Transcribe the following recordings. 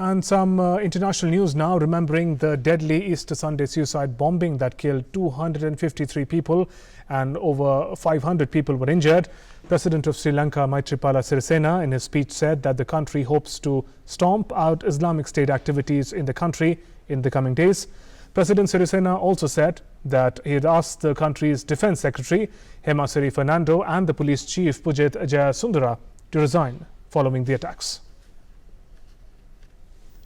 And some international news now, remembering the deadly Easter Sunday suicide bombing that killed 253 people and over 500 people were injured. President of Sri Lanka, Maithripala Sirisena, in his speech said that the country hopes to stomp out Islamic State activities in the country in the coming days. President Sirisena also said that he had asked the country's Defence Secretary, Hemasiri Fernando, and the police chief, Pujit Jayasundara, to resign following the attacks.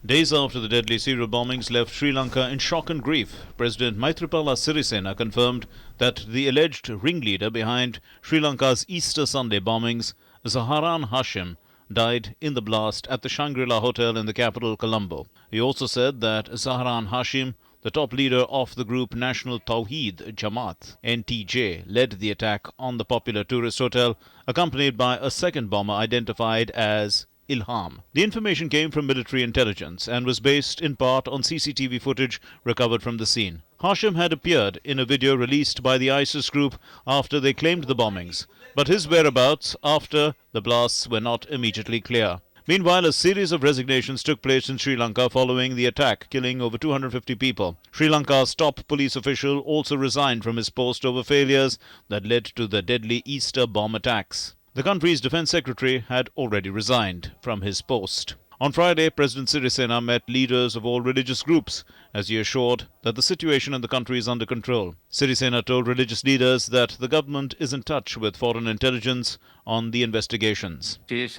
Days after the deadly serial bombings left Sri Lanka in shock and grief, President Maithripala Sirisena confirmed that the alleged ringleader behind Sri Lanka's Easter Sunday bombings, Zaharan Hashim, died in the blast at the Shangri-La Hotel in the capital, Colombo. He also said that Zaharan Hashim, the top leader of the group National Tawheed Jamaat, NTJ, led the attack on the popular tourist hotel, accompanied by a second bomber identified as Ilham. The information came from military intelligence and was based in part on CCTV footage recovered from the scene. Hashim had appeared in a video released by the ISIS group after they claimed the bombings, but his whereabouts after the blasts were not immediately clear. Meanwhile, a series of resignations took place in Sri Lanka following the attack, killing over 250 people. Sri Lanka's top police official also resigned from his post over failures that led to the deadly Easter bomb attacks. The country's defense secretary had already resigned from his post. On Friday, President Sirisena met leaders of all religious groups as he assured that the situation in the country is under control. Sirisena told religious leaders that the government is in touch with foreign intelligence on the investigations. We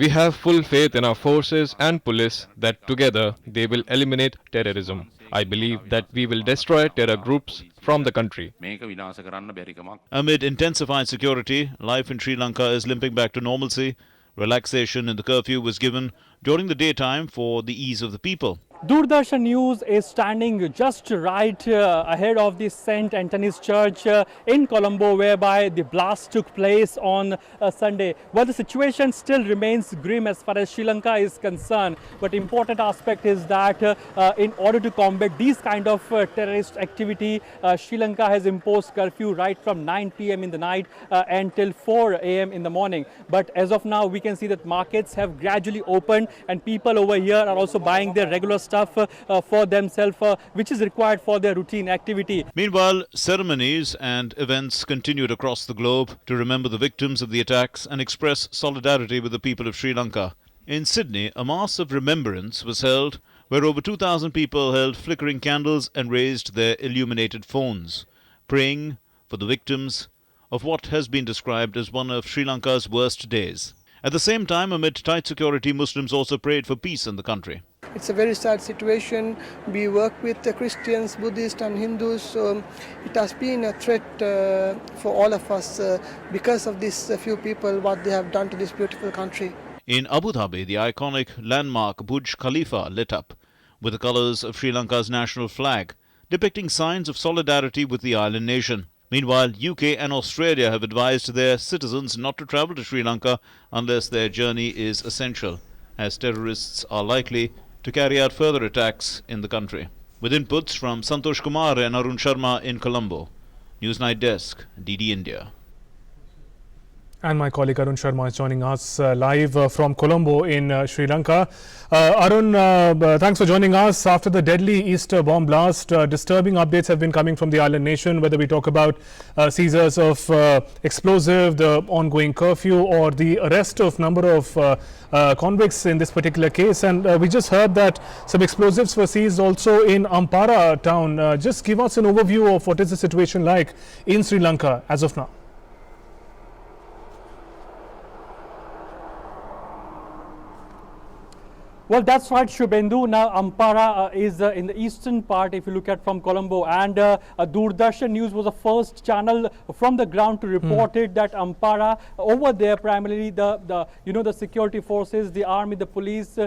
have full faith in our forces and police that together they will eliminate terrorism. I believe that we will destroy terror groups from the country. Amid intensified security, life in Sri Lanka is limping back to normalcy. Relaxation in the curfew was given during the daytime for the ease of the people. Doordarshan News is standing just right ahead of the St. Anthony's Church in Colombo, whereby the blast took place on Sunday. Well, the situation still remains grim as far as Sri Lanka is concerned. But important aspect is that in order to combat these kind of terrorist activity, Sri Lanka has imposed curfew right from 9 p.m. in the night until 4 a.m. in the morning. But as of now, we can see that markets have gradually opened and people over here are also buying their regular stuff for themselves, which is required for their routine activity. Meanwhile, ceremonies and events continued across the globe to remember the victims of the attacks and express solidarity with the people of Sri Lanka. In Sydney, a mass of remembrance was held where over 2,000 people held flickering candles and raised their illuminated phones, praying for the victims of what has been described as one of Sri Lanka's worst days. At the same time, amid tight security, Muslims also prayed for peace in the country. It's a very sad situation. We work with the Christians, Buddhists and Hindus. So it has been a threat for all of us because of these few people, what they have done to this beautiful country. In Abu Dhabi, the iconic landmark Burj Khalifa lit up with the colors of Sri Lanka's national flag, depicting signs of solidarity with the island nation. Meanwhile, UK and Australia have advised their citizens not to travel to Sri Lanka unless their journey is essential, as terrorists are likely to carry out further attacks in the country. With inputs from Santosh Kumar and Arun Sharma in Colombo. Newsnight Desk, DD India. And my colleague Arun Sharma is joining us live from Colombo in Sri Lanka. Arun, thanks for joining us. After the deadly Easter bomb blast, disturbing updates have been coming from the island nation, whether we talk about seizures of explosive, the ongoing curfew, or the arrest of number of convicts in this particular case. And we just heard that some explosives were seized also in Ampara town. Just give us an overview of what is the situation like in Sri Lanka as of now. Well, that's right, Shubhendu. Now, Ampara is in the eastern part, if you look at from Colombo, and Doordarshan News was the first channel from the ground to report it that Ampara over there, primarily the security forces, the army, the police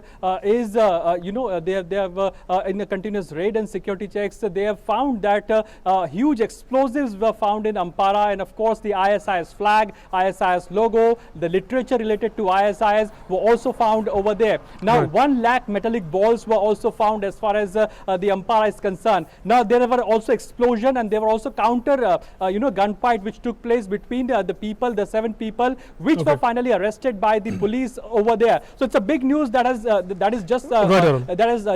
is they have in a continuous raid and security checks. They have found that huge explosives were found in Ampara, and of course the ISIS flag, ISIS logo, the literature related to ISIS were also found over there. Now, one 1 lakh metallic balls were also found as far as the Ampara is concerned. Now there were also explosion, and there were also counter gunfight which took place between the people, the 7 people, which were finally arrested by the police over there. So it's a big news that has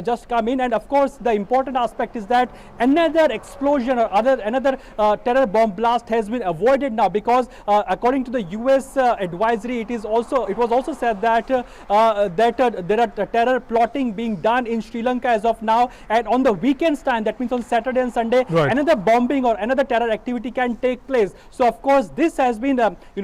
just come in. And of course the important aspect is that another explosion or another terror bomb blast has been avoided now, because according to the US advisory, it was also said that there are terror plotting being done in Sri Lanka as of now, and on the weekend's time, that means on Saturday and Sunday, another bombing or another terror activity can take place. So of course this has been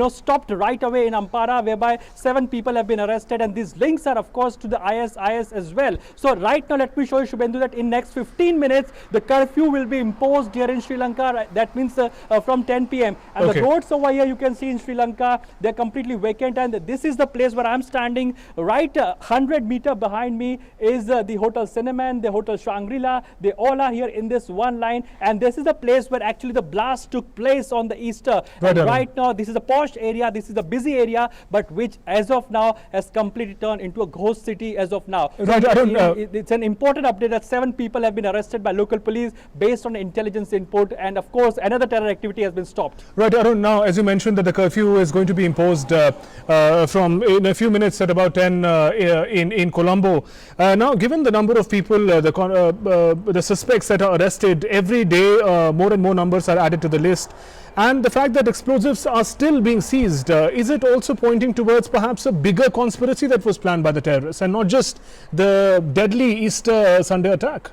stopped right away in Ampara, whereby 7 people have been arrested, and these links are of course to the IS as well. So right now let me show you, Shubhendu, that in next 15 minutes the curfew will be imposed here in Sri Lanka. That means from 10 p.m. and the roads over here you can see in Sri Lanka, they're completely vacant, and this is the place where I'm standing. Right 100 meter behind me is the Hotel Cinnamon, the Hotel Shangri-La. They all are here in this one line, and this is the place where actually the blast took place on the Easter. Right now this is a posh area, this is a busy area, but which as of now has completely turned into a ghost city as of now. It's an important update that 7 people have been arrested by local police based on intelligence input, and of course another terror activity has been stopped. Right, Arun, now as you mentioned that the curfew is going to be imposed from in a few minutes at about 10 in Colombo. Now given the number of people, the suspects that are arrested every day, more and more numbers are added to the list, and the fact that explosives are still being seized, is it also pointing towards perhaps a bigger conspiracy that was planned by the terrorists and not just the deadly Easter Sunday attack?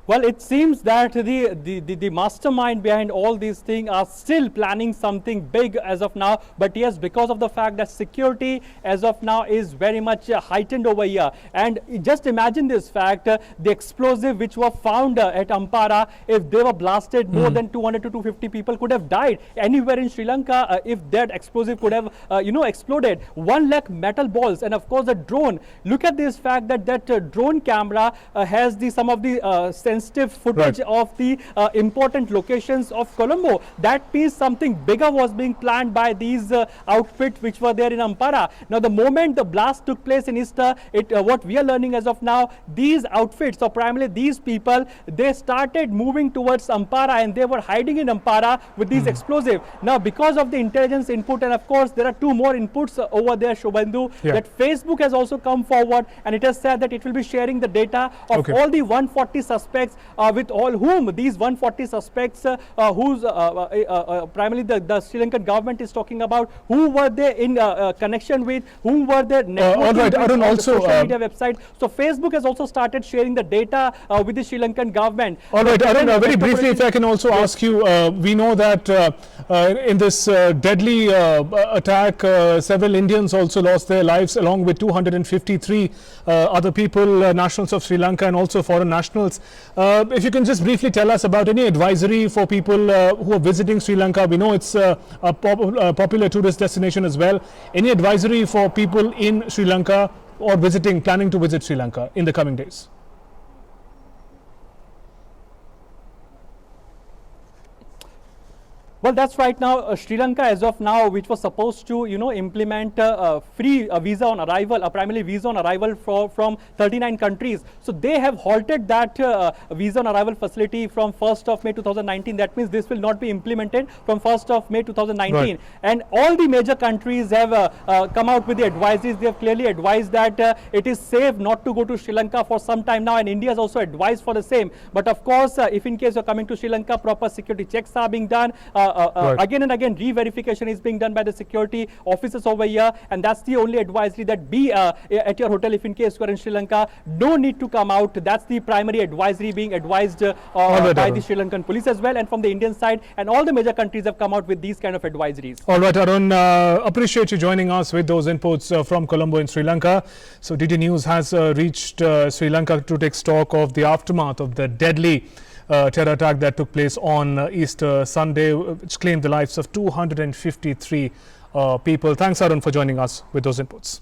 Well, it seems that the mastermind behind all these things are still planning something big as of now. But yes, because of the fact that security as of now is very much heightened over here. And just imagine this fact, the explosive which were found at Ampara, if they were blasted, more than 200 to 250 people could have died anywhere in Sri Lanka if that explosive could have, exploded. 1 lakh metal balls, and of course the drone. Look at this fact that drone camera has some of the sensitive footage of the important locations of Colombo. That means something bigger was being planned by these outfits which were there in Ampara. Now the moment the blast took place in Easter, what we are learning as of now, these outfits, or primarily these people, they started moving towards Ampara, and they were hiding in Ampara with these explosives. Now because of the intelligence input, and of course there are 2 more inputs over there, Shubhendu, that Facebook has also come forward, and it has said that it will be sharing the data of all the 140 suspects, with all whom these 140 suspects, whose primarily the Sri Lankan government is talking about, who were they in connection with, who were their networking Arun, on also, the social media website. So Facebook has also started sharing the data with the Sri Lankan government. All right, Arun, very briefly, if I can also ask you, we know that in this deadly attack, several Indians also lost their lives, along with 253 other people, nationals of Sri Lanka, and also foreign nationals. If you can just briefly tell us about any advisory for people who are visiting Sri Lanka. We know it's a popular tourist destination as well. Any advisory for people in Sri Lanka or planning to visit Sri Lanka in the coming days? Well, that's right. Now Sri Lanka as of now, which was supposed to implement free visa on arrival, primarily visa on arrival from 39 countries. So they have halted that visa on arrival facility from 1st of May 2019. That means this will not be implemented from 1st of May 2019. And all the major countries have come out with the advisories. They have clearly advised that it is safe not to go to Sri Lanka for some time now, and India has also advised for the same. But of course, if in case you're coming to Sri Lanka, proper security checks are being done. Again and again, re-verification is being done by the security officers over here, and that's the only advisory, that be at your hotel if in case you are in Sri Lanka. No need to come out. That's the primary advisory being advised by the Sri Lankan police as well, and from the Indian side, and all the major countries have come out with these kind of advisories. All right, Arun, appreciate you joining us with those inputs from Colombo in Sri Lanka. So DD News has reached Sri Lanka to take stock of the aftermath of the deadly terror attack that took place on Easter Sunday, which claimed the lives of 253 people. Thanks, Arun, for joining us with those inputs.